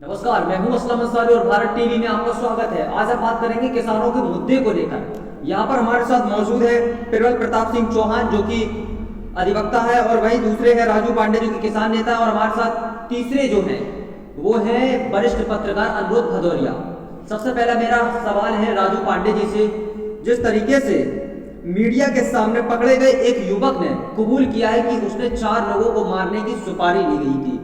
नमस्कार, मैं हूं असलम अंसारी और भारत टीवी में आपका स्वागत है। आज हम बात करेंगे किसानों के मुद्दे को लेकर। यहाँ पर हमारे साथ मौजूद है प्रबल प्रताप सिंह चौहान जो कि अधिवक्ता है, और वहीं दूसरे हैं राजू पांडे जो कि किसान नेता है, और हमारे साथ तीसरे जो हैं वो है वरिष्ठ पत्रकार अनुरोध भदौरिया। सबसे पहला मेरा सवाल है राजू पांडे जी से, जिस तरीके से मीडिया के सामने पकड़े गए एक युवक ने कबूल किया है कि उसने 4 लोगों को मारने की सुपारी ली गई थी,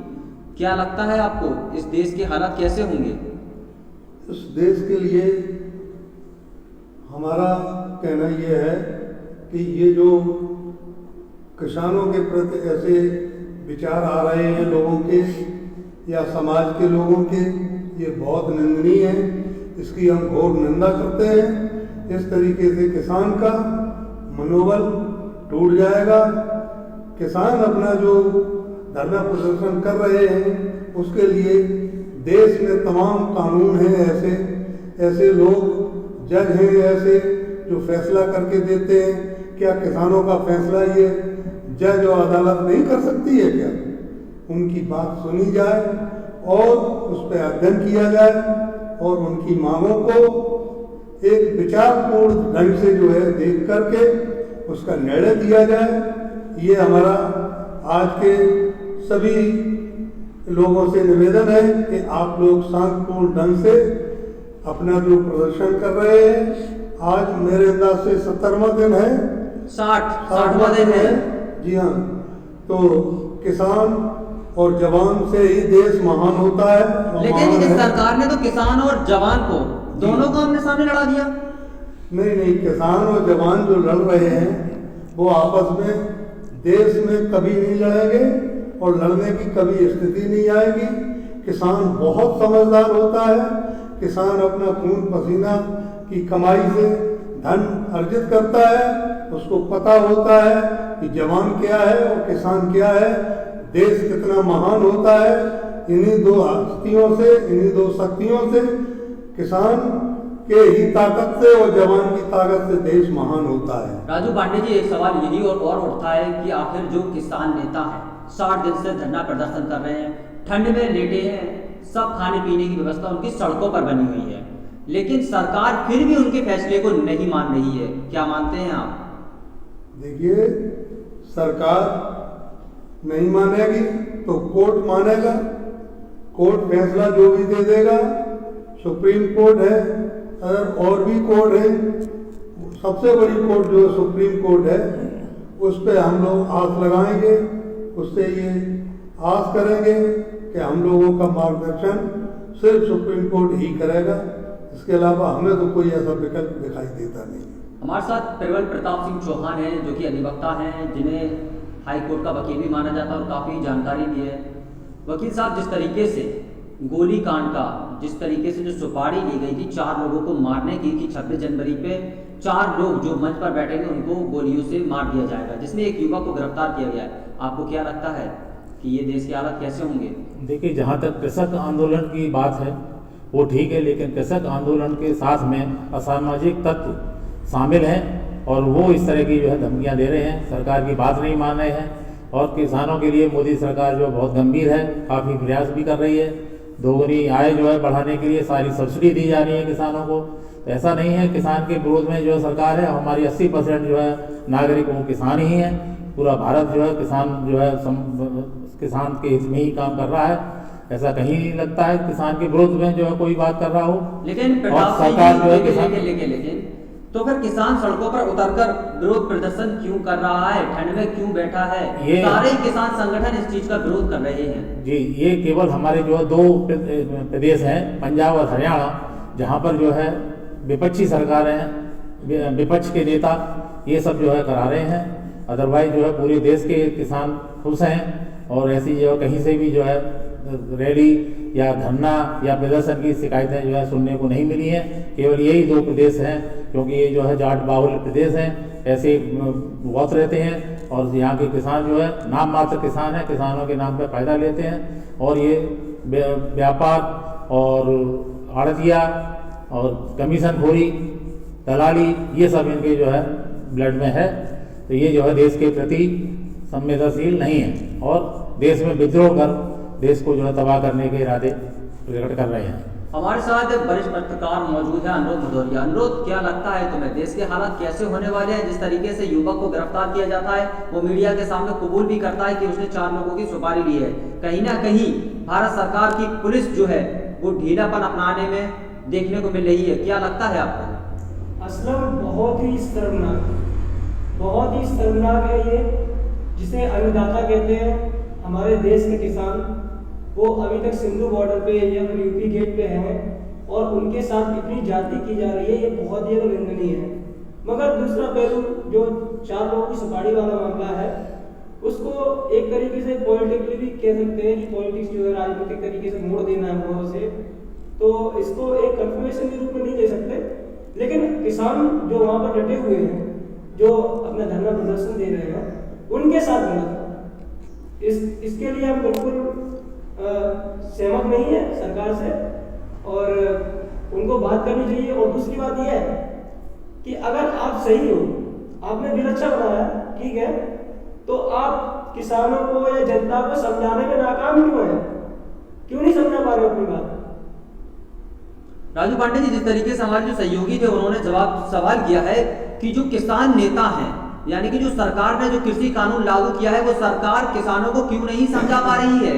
क्या लगता है आपको इस देश के हालात कैसे होंगे? इस देश के लिए हमारा कहना यह है कि ये जो किसानों के प्रति ऐसे विचार आ रहे हैं लोगों के या समाज के लोगों के, ये बहुत निंदनीय है। इसकी हम घोर निंदा करते हैं। इस तरीके से किसान का मनोबल टूट जाएगा। किसान अपना जो धरना प्रदर्शन कर रहे हैं उसके लिए देश में तमाम कानून हैं, ऐसे लोग जज हैं ऐसे जो फैसला करके देते हैं। क्या किसानों का फैसला ये जज और अदालत नहीं कर सकती है क्या? उनकी बात सुनी जाए और उस पर अध्ययन किया जाए और उनकी मांगों को एक विचारपूर्ण ढंग से जो है देख करके उसका निर्णय दिया जाए। ये हमारा आज के सभी लोगों से निवेदन है कि आप लोग शांतिपूर्ण ढंग से अपना जो प्रदर्शन कर रहे हैं, आज मेरे अंदाज से 70वां दिन है, 60वां दिन है। जी हाँ, तो किसान और जवान से ही देश महान होता है। लेकिन इस सरकार ने तो किसान और जवान को दोनों को आमने सामने लड़ा दिया। नहीं, किसान और जवान जो लड़ रहे हैं वो आपस में देश में कभी नहीं लड़ेंगे और लड़ने की कभी स्थिति नहीं आएगी। किसान बहुत समझदार होता है। किसान अपना खून पसीना की कमाई से धन अर्जित करता है। उसको पता होता है कि जवान क्या है और किसान क्या है, देश कितना महान होता है। इन्हीं दो हस्तियों से, इन्हीं दो शक्तियों से, किसान के ही ताकत से और जवान की ताकत से देश महान होता है। राजू पांडे जी, एक सवाल यही और उठता है कि आखिर जो किसान नेता है 60 दिन से धरना प्रदर्शन कर रहे हैं, ठंड में लेटे हैं, सब खाने पीने की व्यवस्था उनकी सड़कों पर बनी हुई है, लेकिन सरकार फिर भी उनके फैसले को नहीं मान रही है, क्या मानते हैं आप? देखिए, सरकार नहीं मानेगी तो कोर्ट मानेगा। कोर्ट फैसला जो भी दे देगा, सुप्रीम कोर्ट है, अगर और भी कोर्ट है, सबसे बड़ी कोर्ट जो सुप्रीम कोर्ट है उस पर हम लोग आस लगाएंगे। उससे ये आस करेंगे कि हम लोगों का मार्गदर्शन सिर्फ सुप्रीम कोर्ट ही करेगा। इसके अलावा हमें तो कोई ऐसा विकल्प दिखाई देता नहीं। हमारे साथ प्रबल प्रताप सिंह चौहान हैं जो कि अधिवक्ता हैं, जिन्हें हाई कोर्ट का वकील भी माना जाता है और काफ़ी जानकारी भी है। वकील साहब, जिस तरीके से गोली कांड का, जिस तरीके से जो सुपारी ली गई थी 4 लोगों को मारने की कि 26 जनवरी पे 4 लोग जो मंच पर बैठेंगे उनको गोलियों से मार दिया जाएगा, जिसमें एक युवक को गिरफ्तार किया गया है, आपको क्या लगता है कि ये देश के हालात कैसे होंगे? देखिए, जहाँ तक कृषक आंदोलन की बात है वो ठीक है, लेकिन कृषक आंदोलन के साथ में असामाजिक तत्व शामिल हैं और वो इस तरह की जो है धमकियाँ दे रहे हैं, सरकार की बात नहीं मान रहे हैं। और किसानों के लिए मोदी सरकार जो बहुत गंभीर है, काफ़ी प्रयास भी कर रही है। दोगुनी आय जो है बढ़ाने के लिए सारी सब्सिडी दी जा रही है किसानों को। ऐसा नहीं है किसान के विरोध में जो है सरकार है। हमारी 80% जो है नागरिक वो किसान ही हैं। पूरा भारत जो है किसान के हित में ही काम कर रहा है। ऐसा कहीं नहीं लगता है किसान के विरोध में जो है कोई बात कर रहा हो। लेकिन सरकार जो है लेकिन तो फिर किसान सड़कों पर उतरकर विरोध प्रदर्शन क्यों कर रहा है, ठंड में क्यों बैठा है? सारे किसान संगठन इस चीज का विरोध कर रहे हैं। जी, ये केवल हमारे जो है 2 प्रदेश हैं, पंजाब और हरियाणा, जहाँ पर जो है विपक्षी सरकारें हैं, विपक्ष के नेता ये सब जो है करा रहे हैं। अदरवाइज जो है पूरे देश के किसान खुश हैं और ऐसी जो कहीं से भी जो है रैली या धरना या प्रदर्शन की शिकायतें जो है सुनने को नहीं मिली हैं। केवल यही 2 प्रदेश हैं, क्योंकि ये जो है जाट बाहुल्य प्रदेश हैं, ऐसे बहुत रहते हैं और यहाँ के किसान जो है नाम मात्र किसान हैं, किसानों के नाम पे फायदा लेते हैं और ये व्यापार और आड़तिया और कमीशन खोरी, दलाली, ये सब इनके जो है ब्लड में है। तो ये जो है देश के प्रति संवेदनशील नहीं है और देश में विद्रोह कर देश को जो है तबाह करने के इरादे प्रकट कर रहे हैं। हमारे साथ एक वरिष्ठ पत्रकार मौजूद है, अनुरोध भदौरिया। अनुरोध, क्या लगता है तुम्हें, देश के हालात कैसे होने वाले हैं? जिस तरीके से युवक को गिरफ्तार किया जाता है, वो मीडिया के सामने कबूल भी करता है कि उसने 4 लोगों की सुपारी ली है। कहीं ना कहीं भारत सरकार की पुलिस जो है वो ढीलापन अपनाने में देखने को मिल रही है। क्या लगता है आपको? असलम बहुत ही शर्मनाक है ये, जिसे अन्नदाता कहते हैं। हमारे देश के किसान वो अभी तक सिंधु बॉर्डर पे या यूपी गेट पे हैं और उनके साथ इतनी जाति की जा रही है, ये बहुत ही निंदनीय है। मगर दूसरा पहलू जो 4 लोगों की सुपारी वाला मामला है, उसको एक तरीके से पॉलिटिकली भी कह सकते हैं कि पॉलिटिक्स जो है राजनीतिक तरीके से मोड़ देना है मोड़ से, तो इसको एक कंफर्मेशन के रूप में नहीं ले सकते। लेकिन किसान जो वहाँ पर डटे हुए हैं, जो अपना धरना प्रदर्शन दे रहे हैं, उनके साथ गलत है। इसके लिए हम बिल्कुल सहमत नहीं है सरकार से और उनको बात करनी चाहिए। और दूसरी बात यह है कि अगर आप सही हो, आपने बिल अच्छा बनाया, ठीक है, तो आप किसानों को या जनता को समझाने में नाकाम क्यों है? क्यों नहीं समझा पा रहे अपनी बात? राजू पांडे जी, जिस तरीके से हमारे जो सहयोगी थे उन्होंने सवाल किया है कि जो किसान नेता हैं, यानी कि जो सरकार ने जो कृषि कानून लागू किया है, वो सरकार किसानों को क्यों नहीं समझा पा रही है?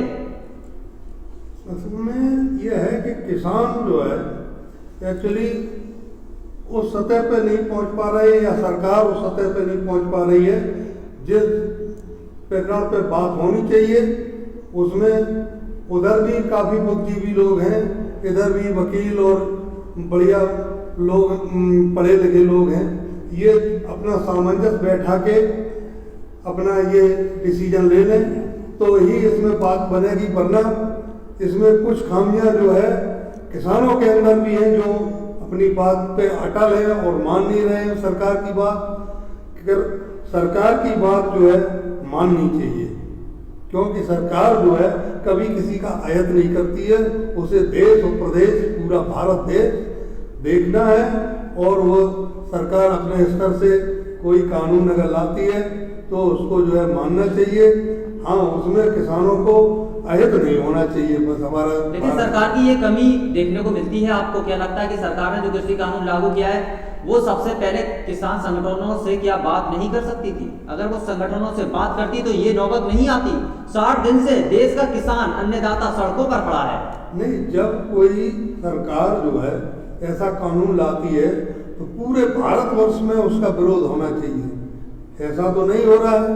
असल में यह है कि किसान जो है एक्चुअली उस सतह पे नहीं पहुंच पा रहे हैं, या सरकार उस सतह पे नहीं पहुंच पा रही है जिस पैराग्राफ पे बात होनी चाहिए। उसमें उधर भी काफ़ी बुद्धिजीवी लोग हैं, इधर भी वकील और बढ़िया लोग, पढ़े लिखे लोग हैं। ये अपना सामंजस्य बैठा के अपना ये डिसीजन ले लें तो ही इसमें बात बनेगी, वरना इसमें कुछ खामियां जो है किसानों के अंदर भी हैं, जो अपनी बात पे अटल है और मान नहीं रहे हैं सरकार की बात। सरकार की बात जो है माननी चाहिए, क्योंकि सरकार जो है कभी किसी का आयत नहीं करती है। उसे देश और प्रदेश, पूरा भारत देश देखना है, और वो सरकार अपने स्तर से कोई कानून अगर लाती है तो उसको जो है मानना चाहिए। हाँ, उसमें किसानों को अहित नहीं होना चाहिए, बस हमारा। लेकिन सरकार की ये कमी देखने को मिलती है। आपको क्या लगता है कि सरकार ने जो कृषि कानून लागू किया है, वो सबसे पहले किसान संगठनों से क्या बात नहीं कर सकती थी? अगर वो संगठनों से बात करती तो ये नौबत नहीं आती। 60 दिन से देश का किसान, अन्नदाता सड़कों पर पड़ा है। नहीं, जब कोई सरकार जो है ऐसा कानून लाती है तो पूरे भारतवर्ष में उसका विरोध होना चाहिए। ऐसा तो नहीं हो रहा है।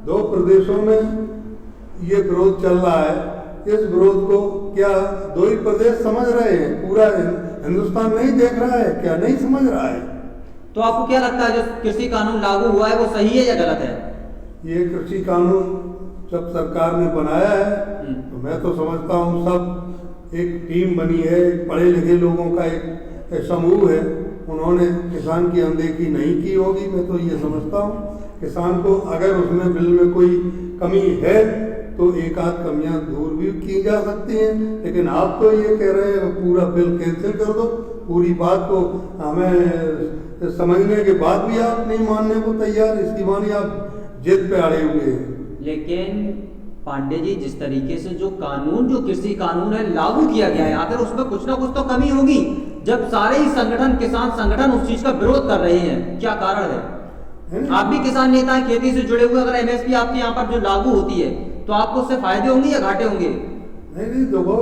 2 प्रदेशों में ये विरोध चल रहा है। इस विरोध को क्या 2 ही प्रदेश समझ रहे हैं? पूरा हिंदुस्तान नहीं देख रहा है क्या? नहीं समझ रहा है। तो आपको क्या लगता है जो कृषि कानून लागू हुआ है वो सही है या गलत है? ये कृषि कानून जब सरकार ने बनाया है तो मैं तो समझता हूँ सब एक टीम बनी है, पढ़े लिखे लोगों का एक समूह है। उन्होंने किसान की अनदेखी नहीं की होगी, मैं तो ये समझता हूँ। किसान को अगर उसमें बिल में कोई कमी है तो एक आध कमियां दूर भी की जा सकती हैं, लेकिन आप तो ये कह रहे हैं पूरा बिल कैंसिल कर दो। पूरी बात को हमें समझने के बाद भी आप नहीं मानने को तैयार, इसकी मानी आप जिद पे अड़े हुए हैं। लेकिन पांडे जी, जिस तरीके से जो कानून, जो कृषि कानून है लागू किया गया है, आखिर उसमें कुछ ना कुछ तो कमी होगी। जब सारे ही संगठन, किसान संगठन उस चीज का विरोध कर रहे हैं, क्या कारण है? आप भी किसान नेता हैं, खेती से जुड़े हुए। अगर एमएसपी आपके यहाँ पर जो लागू होती है तो आपको उससे फायदे होंगे या घाटे होंगे? नहीं, देखो,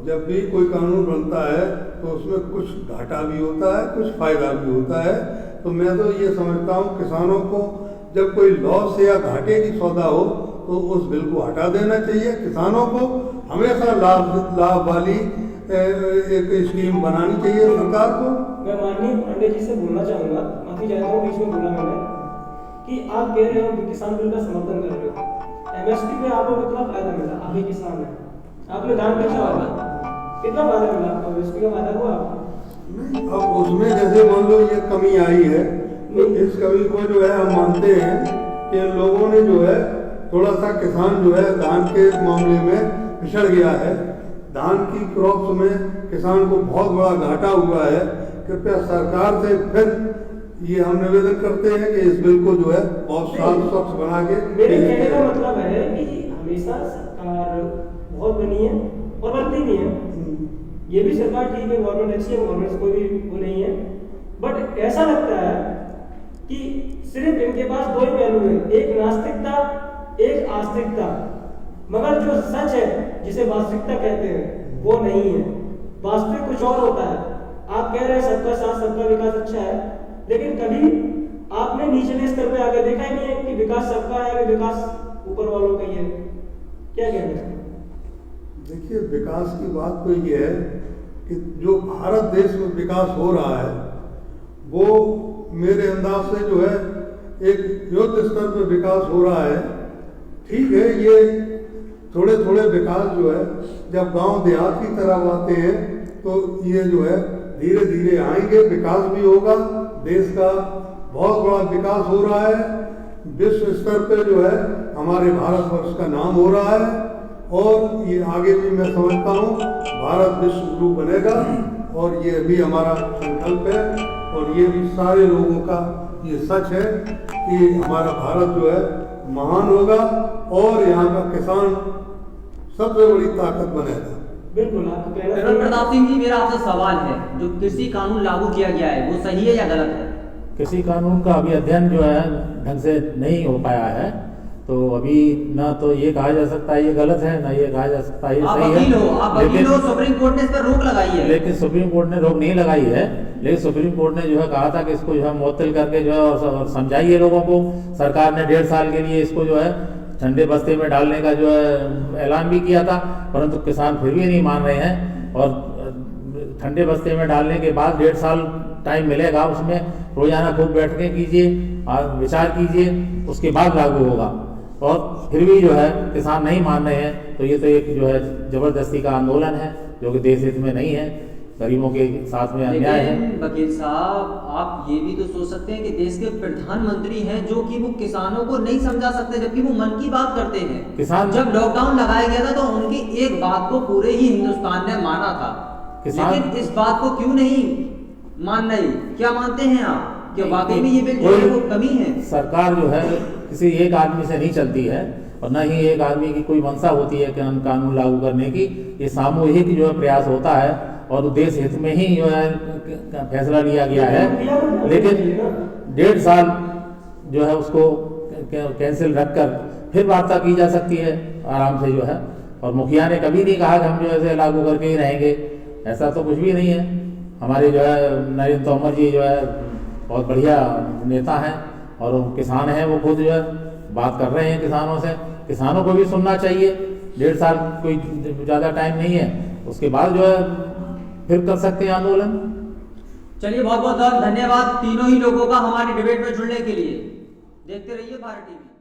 जब भी कोई कानून बनता है तो उसमें कुछ घाटा भी होता है, कुछ फायदा भी होता है। तो मैं तो ये समझता हूँ किसानों को जब कोई लॉस या घाटे की सौदा हो तो उस बिल को हटा देना चाहिए। किसानों को हमेशा लाभ वाली एक स्कीम बनानी चाहिए सरकार को। मैं माननीय पांडे जी से बोलना चाहूँगा, माफी चाहता हूँ बीच में बोला मैंने, कि आप कह रहे हो कि किसान बिल का समर्थन कर रहे हो। एमएसपी में आपको कितना फायदा मिला? आप ही किसान है, आपने धान बेचा होगा, कितना फायदा मिला आपको? एमएसपी का फायदा हुआ आपको? नहीं, अब उसमें जैसे मान लो ये कमी आई है तो इस कमी को जो है हम मानते हैं कि लोगों ने जो है थोड़ा सा, किसान जो है धान के मामले में पिछड़ गया है। धान की क्रॉप्स में किसान को बहुत बड़ा घाटा हुआ है। कृपया सरकार से फिर ये हम निवेदन करते हैं कि इस बिल को जो है बहुत साफ स्वच्छ बना के। मेरे कहने का मतलब है कि हमेशा सरकार बहुत बनी है और बनती भी है, ये भी सरकार ठीक है, गवर्नमेंट अच्छी है, गवर्नमेंट से कोई भी वो नहीं है, बट ऐसा लगता है कि सिर्फ इनके पास दो ही पहलू है, एक नास्तिकता, एक आस्तिकता, मगर जो सच है जिसे वास्तविकता कहते हैं वो नहीं है। वास्तविक कुछ और होता है। आप कह रहे हैं सबका साथ सबका विकास अच्छा है, लेकिन कभी आपने निचले स्तर पे आके देखा ही नहीं है कि विकास सबका है कि विकास ऊपर वालों का ही है। क्या कहते हैं? देखिए, विकास की बात तो ये है कि जो भारत देश में विकास हो रहा है वो मेरे अंदाज से जो है एक युद्ध स्तर पे विकास हो रहा है। ठीक है, ये थोड़े थोड़े विकास जो है जब गांव देहात की तरफ आते हैं तो ये जो है धीरे धीरे आएंगे, विकास भी होगा, देश का बहुत बड़ा विकास हो रहा है। विश्व स्तर पे जो है हमारे भारतवर्ष का नाम हो रहा है और ये आगे भी मैं समझता हूँ भारत विश्व गुरु बनेगा और ये भी हमारा संकल्प है और ये भी सारे लोगों का ये सच है कि हमारा भारत जो है महान होगा और यहाँ का किसान सबसे बड़ी ताकत बनेगा। बिल्कुल, आपको कहना पेरोल प्रताप सिंह जी, मेरा आपसे सवाल है, जो कृषि कानून लागू किया गया है वो सही है या गलत है? कृषि कानून का अभी अध्ययन जो है ढंग से नहीं हो पाया है, तो अभी ना तो ये कहा जा सकता है ये गलत है, ना ये कहा जा सकता है ये आप सही वकील हो, है। आप वकील हो, सुप्रीम कोर्ट ने इस पर रोक लगाई है। लेकिन सुप्रीम कोर्ट ने रोक नहीं लगाई है, लेकिन सुप्रीम कोर्ट ने जो है कहा था कि इसको जो है मुअत्तल करके जो है और समझाइए लोगों को। सरकार ने 1.5 साल के लिए इसको जो है ठंडे बस्ते में डालने का जो है ऐलान भी किया था, परंतु किसान फिर भी नहीं मान रहे हैं और ठंडे बस्ते में डालने के बाद 1.5 साल टाइम मिलेगा, उसमें रोजाना खूब बैठकें कीजिए और विचार कीजिए, उसके बाद लागू होगा। और फिर भी जो है किसान नहीं मान रहे हैं, तो ये तो एक जो है जबरदस्ती का आंदोलन है जो कि देश हित में नहीं है, गरीबों के साथ में अन्याय है। लेकिन वकील साहब, आप ये भी तो सोच सकते हैं कि देश के प्रधानमंत्री हैं जो कि वो किसानों को नहीं समझा सकते, जबकि वो मन की बात करते हैं। किसान जब लॉकडाउन लगाया गया था तो उनकी एक बात को पूरे ही हिंदुस्तान ने माना था, लेकिन इस बात को क्यों नहीं मान रहे? क्या मानते हैं आप कि वाकई में ये बिल जो है वो कमी है? सरकार जो है किसी एक आदमी से नहीं चलती है और न ही एक आदमी की कोई मंशा होती है कि कानून लागू करने की। ये सामूहिक जो है प्रयास होता है और देश हित में ही जो है फैसला लिया गया है। लेकिन 1.5 साल जो है उसको कैंसिल रखकर फिर वार्ता की जा सकती है आराम से जो है। और मुखिया ने कभी नहीं कहा कि हम जो है लागू करके ही रहेंगे, ऐसा तो कुछ भी नहीं है। हमारे जो है नरेंद्र तोमर जी जो है बहुत बढ़िया नेता हैं और किसान हैं, वो खुद जो है बात कर रहे हैं किसानों से। किसानों को भी सुनना चाहिए, 1.5 साल कोई ज़्यादा टाइम नहीं है, उसके बाद जो है फिर कर सकते हैं आंदोलन। चलिए, बहुत बहुत धन्यवाद तीनों ही लोगों का हमारी डिबेट में जुड़ने के लिए। देखते रहिए भारत टीवी।